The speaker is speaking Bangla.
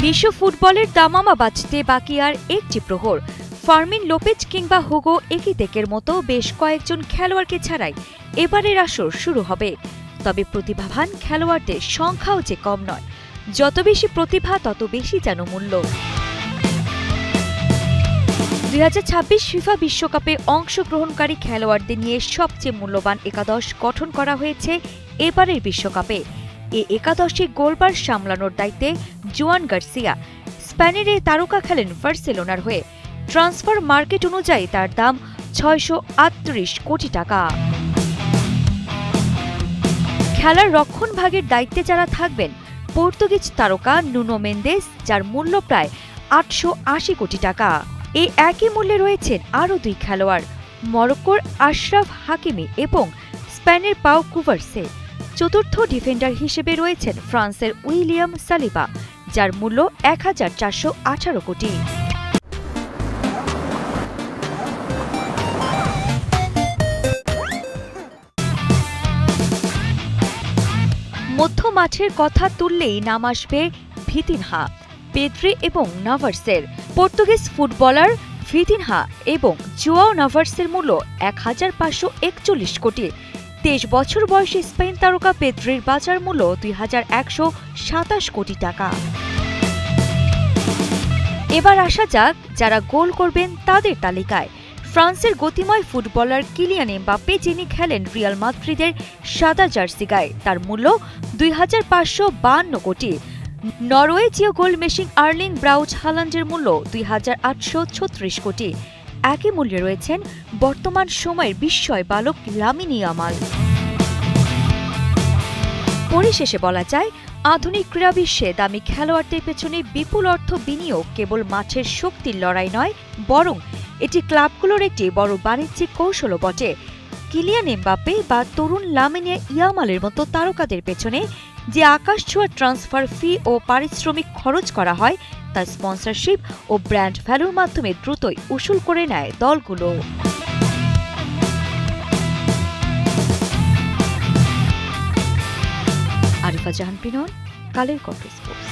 বিশ্ব ফুটবলের দামামা বাজতে বাকি আর একটি প্রহর। ফার্মিন লোপেজ কিংবা হুগো একিতেকের মতো বেশ কয়েকজন খেলোয়াড়কে ছাড়াই এবারের আসর শুরু হবে। তবে প্রতিভাবান খেলোয়াড়দের সংখ্যাও যে কম নয়। যত বেশি প্রতিভা তত বেশি যেন মূল্য। 2026 ফিফা বিশ্বকাপে অংশগ্রহণকারী খেলোয়াড়দের নিয়ে সবচেয়ে মূল্যবান একাদশ গঠন করা হয়েছে এবারের বিশ্বকাপে। এ একাদশে গোলবার সামলানোর দায়িত্বে জুয়ান গার্সিয়া। স্পেনের এই তারকা খেলেন বার্সেলোনার হয়ে। ট্রান্সফার মার্কেট অনুযায়ী তার দাম 638 কোটি টাকা। খেলার রক্ষণভাগের দায়িত্বে যারা থাকবেন, পর্তুগিজ তারকা নুনো মেন্দেস, যার মূল্য প্রায় 880 কোটি টাকা। এই একই মূল্যে রয়েছেন আরও দুই খেলোয়াড়, মরক্কোর আশরাফ হাকিমি এবং স্পেনের পাও কুভার্সে। চতুর্থ ডিফেন্ডার হিসেবে রয়েছেন ফ্রান্সের উইলিয়াম সালিবা, যার মূল্য 1418 কোটি। মধ্য মাঠের কথা তুললেই নাম আসবে ভিতিনহা, পেদ্রি এবং নাভার্সের। পর্তুগিজ ফুটবলার ভিতিনহা এবং জোয়াও নাভার্সের মূল্য 1541 কোটি। 23 বছর বয়সী স্পেন তারকা পেদ্রির বাজার মূল্য 2127 কোটি টাকা। এবার আসা যাক যারা গোল করবেন তাদের তালিকায়। ফ্রান্সের গতিময় ফুটবলার কিলিয়ান এমবাপ্পে, যিনি খেলেন রিয়াল মাদ্রিদের সাদা জার্সি গায়ে, তার মূল্য 2552 কোটি। নরওয়েজীয় গোল মেশিন আর্লিং ব্রাউট হালান্ডের মূল্য 2836 কোটি। একই মূল্যে রয়েছেন বর্তমান সময়ের বিস্ময় বালক লামিন ইয়ামাল। পরিশেষে বলা যায়, আধুনিক ক্রীড়া বিশ্বে দামি খেলোয়াড়দের পেছনে বিপুল অর্থ বিনিয়োগ কেবল মাঠের শক্তির লড়াই নয়, বরং এটি ক্লাবগুলোর একটি বড় বাণিজ্যিক কৌশলও বটে। কিলিয়ান এমবাপ্পে বা তরুণ লামিন ইয়ামালের মতো তারকাদের পেছনে যে আকাশছোঁয়া ট্রান্সফার ফি ও পারিশ্রমিক খরচ করা হয়, তা স্পন্সরশিপ ও ব্র্যান্ড ভ্যালুর মাধ্যমে দ্রুতই উসুল করে নেয় দলগুলো। আরিফা জাহান পিনন, কালের কণ্ঠ স্পোর্টস।